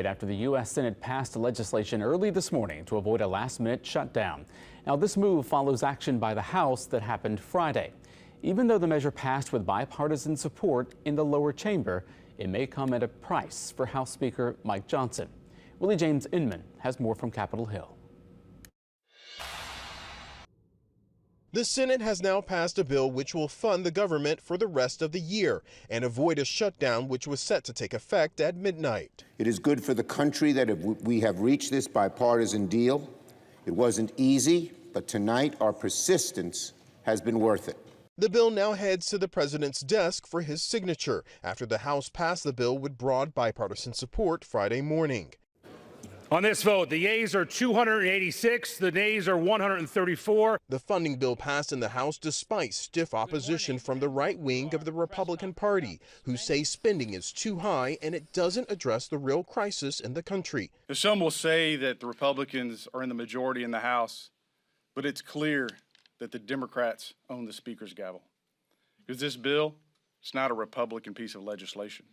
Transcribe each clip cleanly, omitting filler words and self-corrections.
After the U.S. Senate passed legislation early this morning to avoid a last-minute shutdown. Now, this move follows action by the House that happened Friday. Even though the measure passed with bipartisan support in the lower chamber, it may come at a price for House Speaker Mike Johnson. Willie James Inman has more from Capitol Hill. The Senate has now passed a bill which will fund the government for the rest of the year and avoid a shutdown which was set to take effect at midnight. It is good for the country that we have reached this bipartisan deal. It wasn't easy, but tonight our persistence has been worth it. The bill now heads to the president's desk for his signature after the House passed the bill with broad bipartisan support Friday morning. On this vote, the yeas are 286, the nays are 134. The funding bill passed in the House despite stiff opposition from the right wing of the Republican Party, who say spending is too high and it doesn't address the real crisis in the country. Some will say that the Republicans are in the majority in the House, but it's clear that the Democrats own the Speaker's gavel. Because this bill, it's not a Republican piece of legislation.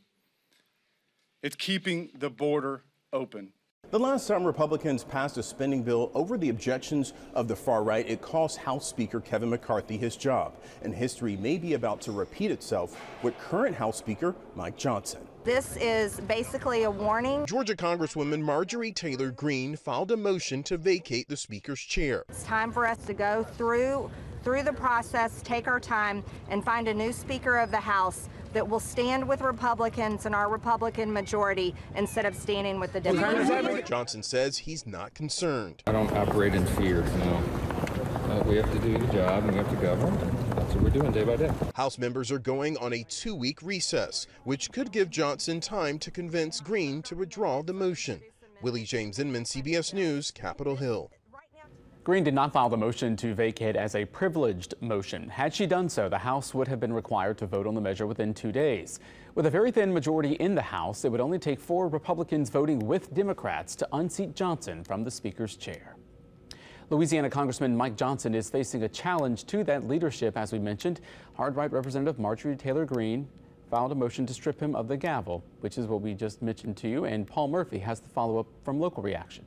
It's keeping the border open. The last time Republicans passed a spending bill over the objections of the far right, it cost House Speaker Kevin McCarthy his job. And history may be about to repeat itself with current House Speaker Mike Johnson. This is basically a warning. Georgia Congresswoman Marjorie Taylor-Greene filed a motion to vacate the Speaker's chair. It's time for us to go through the process, take our time, and find a new Speaker of the House that will stand with Republicans and our Republican majority instead of standing with the Democrats. Johnson says he's not concerned. I don't operate in fear, no. We have to do the job and we have to govern, and that's what we're doing day by day. House members are going on a 2-week recess, which could give Johnson time to convince Greene to withdraw the motion. Willie James Inman, CBS News, Capitol Hill. Greene did not file the motion to vacate as a privileged motion. Had she done so, the House would have been required to vote on the measure within 2 days. With a very thin majority in the House, it would only take 4 Republicans voting with Democrats to unseat Johnson from the Speaker's chair. Louisiana Congressman Mike Johnson is facing a challenge to that leadership, as we mentioned. Hard-right Representative Marjorie Taylor-Greene filed a motion to strip him of the gavel, which is what we just mentioned to you, and Paul Murphy has the follow-up from local reaction.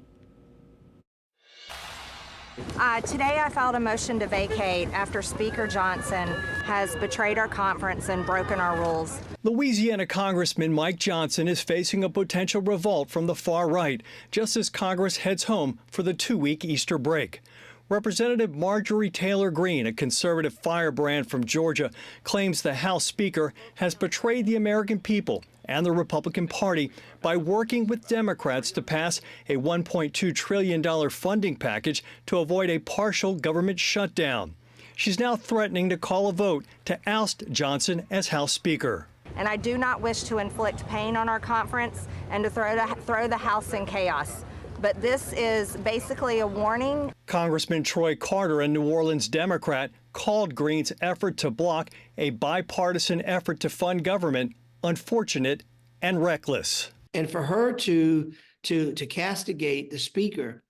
Today I filed a motion to vacate after Speaker Johnson has betrayed our conference and broken our rules. Louisiana Congressman Mike Johnson is facing a potential revolt from the far right just as Congress heads home for the 2-week Easter break. Representative Marjorie Taylor-Greene, a conservative firebrand from Georgia, claims the House Speaker has betrayed the American people and the Republican Party by working with Democrats to pass a $1.2 trillion funding package to avoid a partial government shutdown. She's now threatening to call a vote to oust Johnson as House Speaker. And I do not wish to inflict pain on our conference and to throw the House in chaos. But this is basically a warning. Congressman Troy Carter, a New Orleans Democrat, called Greene's effort to block a bipartisan effort to fund government unfortunate and reckless. And for her to castigate the Speaker,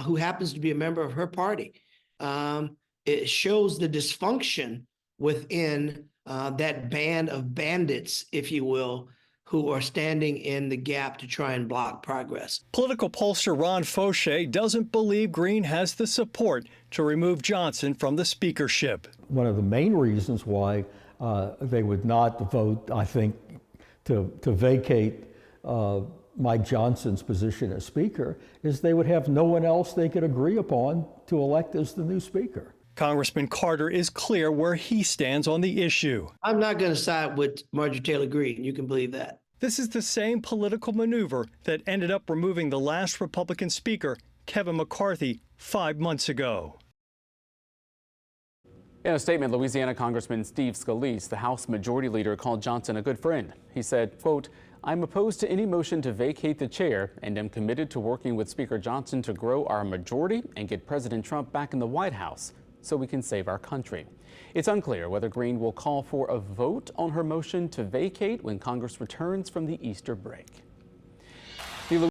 who happens to be a member of her party, it shows the dysfunction within that band of bandits, if you will, who are standing in the gap to try and block progress. Political pollster Ron Fauché doesn't believe Greene has the support to remove Johnson from the speakership. One of the main reasons why they would not vote, I think, to vacate Mike Johnson's position as Speaker is they would have no one else they could agree upon to elect as the new Speaker. Congressman Carter is clear where he stands on the issue. I'm not going to side with Marjorie Taylor-Greene. You can believe that. This is the same political maneuver that ended up removing the last Republican Speaker, Kevin McCarthy, 5 months ago. In a statement, Louisiana Congressman Steve Scalise, the House Majority Leader, called Johnson a good friend. He said, quote, "I'm opposed to any motion to vacate the chair and am committed to working with Speaker Johnson to grow our majority and get President Trump back in the White House so we can save our country." It's unclear whether Greene will call for a vote on her motion to vacate when Congress returns from the Easter break.